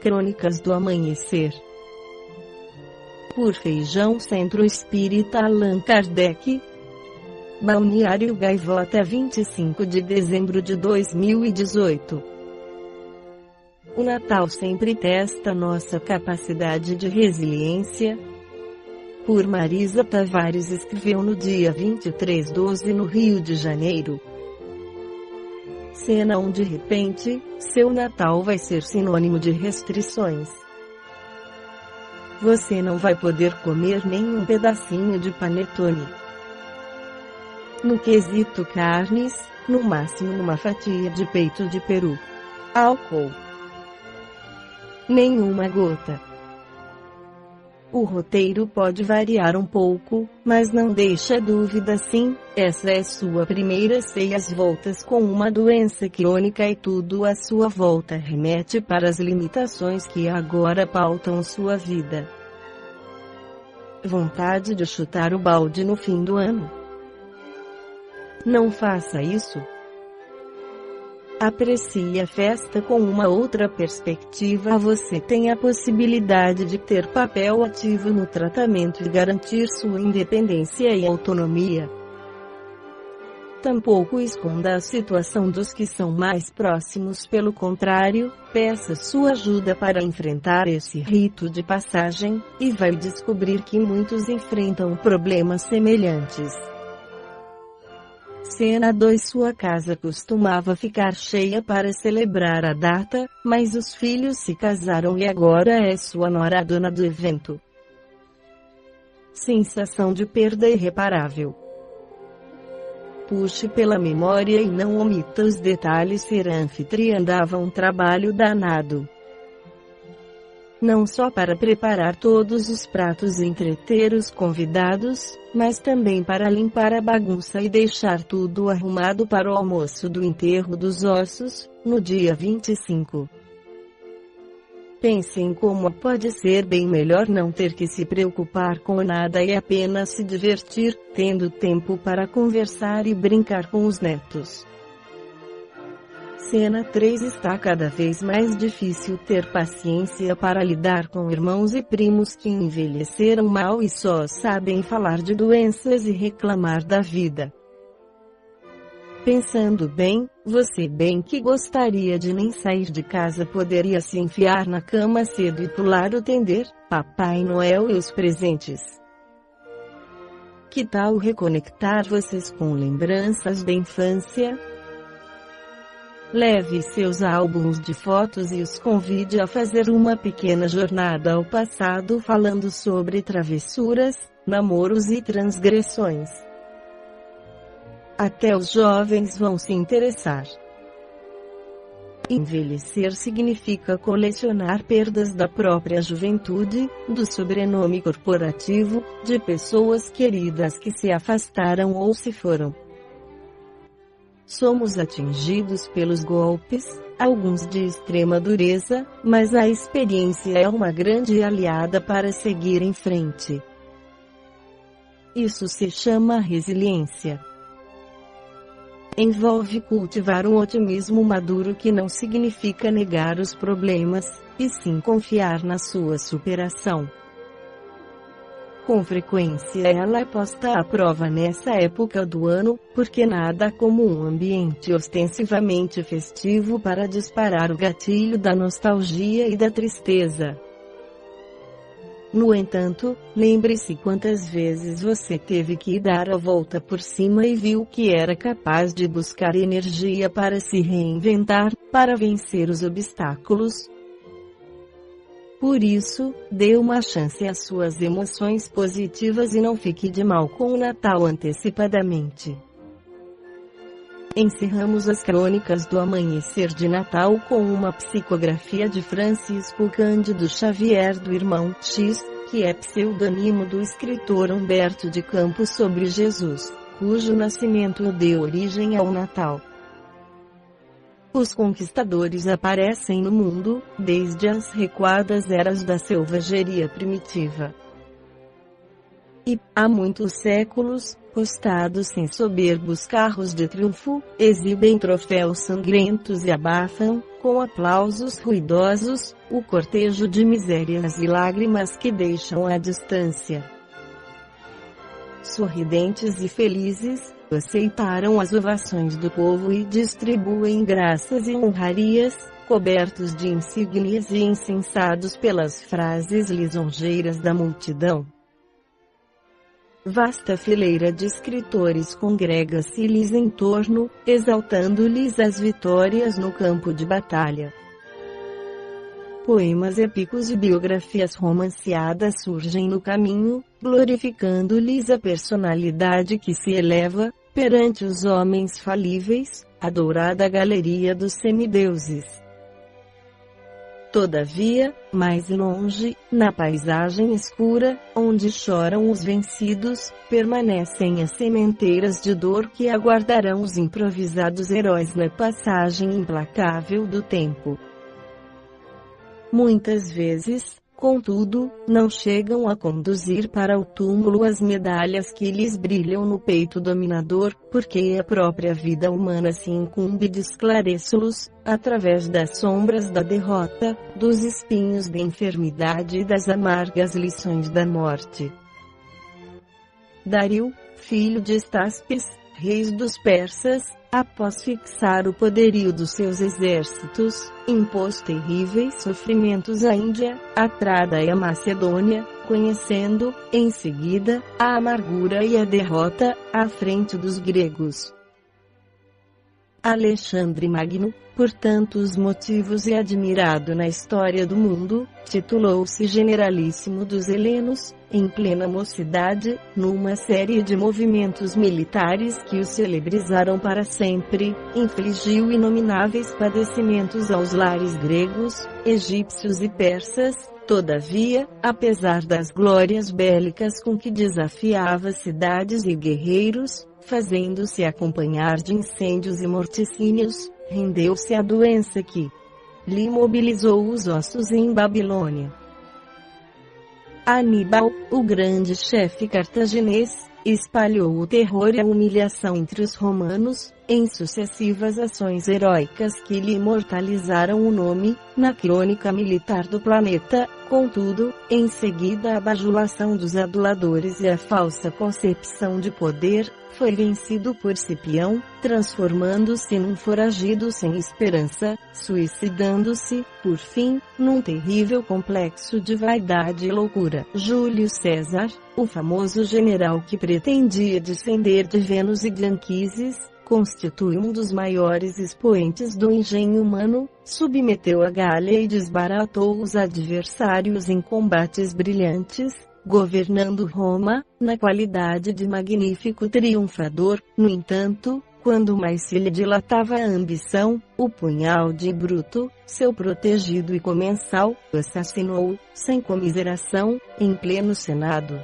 Crônicas do Amanhecer. Por Feijão Centro Espírita Allan Kardec. Balneário Gaivota, 25 de dezembro de 2018. O Natal sempre testa nossa capacidade de resiliência. Por Marisa Tavares, escreveu no dia 23/12 no Rio de Janeiro. Cena onde de repente, seu Natal vai ser sinônimo de restrições. Você não vai poder comer nem um pedacinho de panetone. No quesito carnes, no máximo uma fatia de peito de peru. Álcool. Nenhuma gota. O roteiro pode variar um pouco, mas não deixa dúvida sim, essa é sua primeira ceia às voltas com uma doença crônica e tudo à sua volta remete para as limitações que agora pautam sua vida. Vontade de chutar o balde no fim do ano? Não faça isso. Aprecie a festa com uma outra perspectiva. Você tem a possibilidade de ter papel ativo no tratamento e garantir sua independência e autonomia. Tampouco esconda a situação dos que são mais próximos, pelo contrário, peça sua ajuda para enfrentar esse rito de passagem, e vai descobrir que muitos enfrentam problemas semelhantes. Cena 2. Sua casa costumava ficar cheia para celebrar a data, mas os filhos se casaram e agora é sua nora a dona do evento. Sensação de perda irreparável. Puxe pela memória e não omita os detalhes. Ser anfitriã dava um trabalho danado. Não só para preparar todos os pratos e entreter os convidados, mas também para limpar a bagunça e deixar tudo arrumado para o almoço do enterro dos ossos, no dia 25. Pense em como pode ser bem melhor não ter que se preocupar com nada e apenas se divertir, tendo tempo para conversar e brincar com os netos. Cena 3. Está cada vez mais difícil ter paciência para lidar com irmãos e primos que envelheceram mal e só sabem falar de doenças e reclamar da vida. Pensando bem, você bem que gostaria de nem sair de casa poderia se enfiar na cama cedo e pular o tender, Papai Noel e os presentes. Que tal reconectar vocês com lembranças da infância? Leve seus álbuns de fotos e os convide a fazer uma pequena jornada ao passado falando sobre travessuras, namoros e transgressões. Até os jovens vão se interessar. Envelhecer significa colecionar perdas da própria juventude, do sobrenome corporativo, de pessoas queridas que se afastaram ou se foram. Somos atingidos pelos golpes, alguns de extrema dureza, mas a experiência é uma grande aliada para seguir em frente. Isso se chama resiliência. Envolve cultivar um otimismo maduro que não significa negar os problemas, e sim confiar na sua superação. Com frequência ela é posta à prova nessa época do ano, porque nada como um ambiente ostensivamente festivo para disparar o gatilho da nostalgia e da tristeza. No entanto, lembre-se quantas vezes você teve que dar a volta por cima e viu que era capaz de buscar energia para se reinventar, para vencer os obstáculos. Por isso, dê uma chance às suas emoções positivas e não fique de mal com o Natal antecipadamente. Encerramos as crônicas do Amanhecer de Natal com uma psicografia de Francisco Cândido Xavier do Irmão X, que é pseudônimo do escritor Humberto de Campos sobre Jesus, cujo nascimento deu origem ao Natal. Os conquistadores aparecem no mundo, desde as recuadas eras da selvageria primitiva. E, há muitos séculos, postados em soberbos carros de triunfo, exibem troféus sangrentos e abafam, com aplausos ruidosos, o cortejo de misérias e lágrimas que deixam à distância. Sorridentes e felizes, aceitaram as ovações do povo e distribuem graças e honrarias, cobertos de insígnias e incensados pelas frases lisonjeiras da multidão. Vasta fileira de escritores congrega-se-lhes em torno, exaltando-lhes as vitórias no campo de batalha. Poemas épicos e biografias romanceadas surgem no caminho, glorificando-lhes a personalidade que se eleva, perante os homens falíveis, a dourada galeria dos semideuses. Todavia, mais longe, na paisagem escura, onde choram os vencidos, permanecem as sementeiras de dor que aguardarão os improvisados heróis na passagem implacável do tempo. Muitas vezes, contudo, não chegam a conduzir para o túmulo as medalhas que lhes brilham no peito dominador, porque a própria vida humana se incumbe de esclarecê-los, através das sombras da derrota, dos espinhos da enfermidade e das amargas lições da morte. Dario, filho de Estaspes, rei dos persas, após fixar o poderio dos seus exércitos, impôs terríveis sofrimentos à Índia, a Trada e a Macedônia, conhecendo, em seguida, a amargura e a derrota, à frente dos gregos. Alexandre Magno, por tantos motivos e admirado na história do mundo, titulou-se Generalíssimo dos Helenos, em plena mocidade, numa série de movimentos militares que o celebrizaram para sempre, infligiu inomináveis padecimentos aos lares gregos, egípcios e persas. Todavia, apesar das glórias bélicas com que desafiava cidades e guerreiros, fazendo-se acompanhar de incêndios e morticínios, rendeu-se à doença que lhe imobilizou os ossos em Babilônia. Aníbal, o grande chefe cartaginês, espalhou o terror e a humilhação entre os romanos, em sucessivas ações heróicas que lhe imortalizaram o nome, na crônica militar do planeta. Contudo, em seguida a bajulação dos aduladores e a falsa concepção de poder, foi vencido por Cipião, transformando-se num foragido sem esperança, suicidando-se, por fim, num terrível complexo de vaidade e loucura. Júlio César, o famoso general que pretendia descender de Vênus e de Anquises, constitui um dos maiores expoentes do engenho humano, submeteu a Gália e desbaratou os adversários em combates brilhantes, governando Roma, na qualidade de magnífico triunfador. No entanto, quando mais se lhe dilatava a ambição, o punhal de Bruto, seu protegido e comensal, assassinou-o, sem comiseração, em pleno Senado.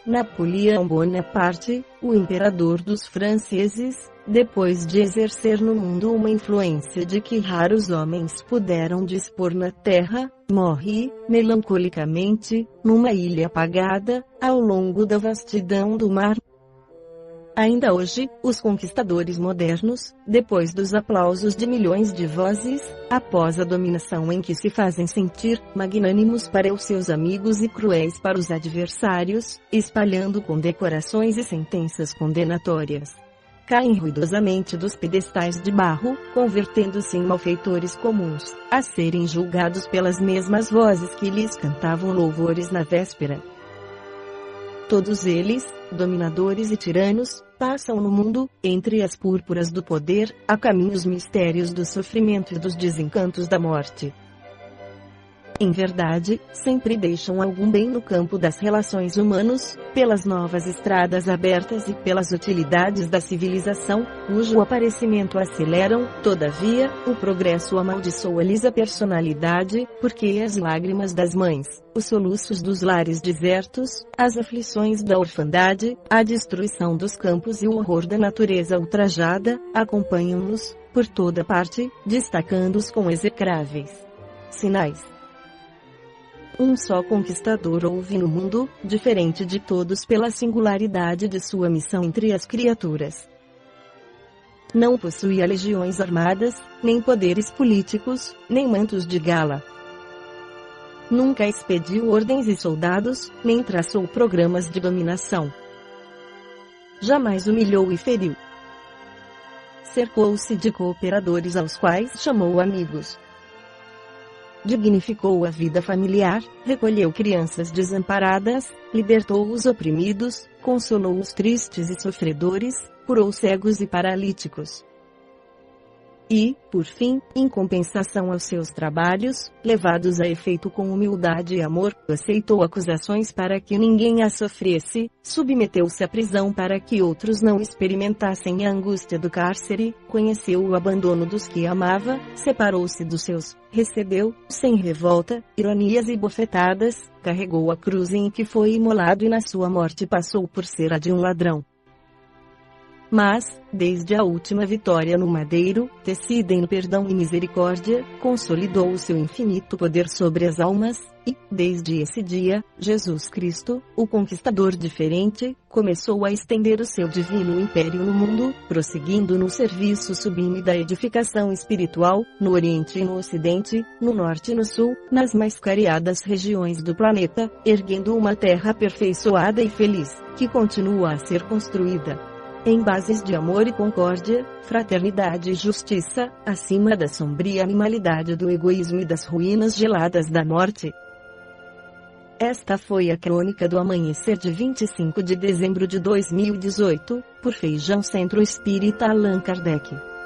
Napoleão Bonaparte, o imperador dos franceses, depois de exercer no mundo uma influência de que raros homens puderam dispor na terra, morre, melancolicamente, numa ilha apagada, ao longo da vastidão do mar. Ainda hoje, os conquistadores modernos, depois dos aplausos de milhões de vozes, após a dominação em que se fazem sentir, magnânimos para os seus amigos e cruéis para os adversários, espalhando condecorações e sentenças condenatórias, caem ruidosamente dos pedestais de barro, convertendo-se em malfeitores comuns, a serem julgados pelas mesmas vozes que lhes cantavam louvores na véspera. Todos eles, dominadores e tiranos, passam no mundo, entre as púrpuras do poder, a caminhos mistérios do sofrimento e dos desencantos da morte. Em verdade, sempre deixam algum bem no campo das relações humanas, pelas novas estradas abertas e pelas utilidades da civilização, cujo aparecimento aceleram. Todavia, o progresso amaldiçoa-lhes a personalidade, porque as lágrimas das mães, os soluços dos lares desertos, as aflições da orfandade, a destruição dos campos e o horror da natureza ultrajada, acompanham-nos, por toda parte, destacando-os com execráveis sinais. um só conquistador houve no mundo, diferente de todos pela singularidade de sua missão entre as criaturas. Não possuía legiões armadas, nem poderes políticos, nem mantos de gala. Nunca expediu ordens e soldados, nem traçou programas de dominação. Jamais humilhou e feriu. Cercou-se de cooperadores aos quais chamou amigos. Dignificou a vida familiar, recolheu crianças desamparadas, libertou os oprimidos, consolou os tristes e sofredores, curou cegos e paralíticos. E, por fim, em compensação aos seus trabalhos, levados a efeito com humildade e amor, aceitou acusações para que ninguém as sofresse, submeteu-se à prisão para que outros não experimentassem a angústia do cárcere, conheceu o abandono dos que amava, separou-se dos seus, recebeu, sem revolta, ironias e bofetadas, carregou a cruz em que foi imolado e na sua morte passou por ser a de um ladrão. Mas, desde a última vitória no madeiro, tecida em perdão e misericórdia, consolidou o seu infinito poder sobre as almas, e, desde esse dia, Jesus Cristo, o conquistador diferente, começou a estender o seu divino império no mundo, prosseguindo no serviço sublime da edificação espiritual, no Oriente e no Ocidente, no Norte e no Sul, nas mais cariadas regiões do planeta, erguendo uma terra aperfeiçoada e feliz, que continua a ser construída em bases de amor e concórdia, fraternidade e justiça, acima da sombria animalidade do egoísmo e das ruínas geladas da morte. Esta foi a crônica do amanhecer de 25 de dezembro de 2018, por Feijão Centro Espírita Allan Kardec.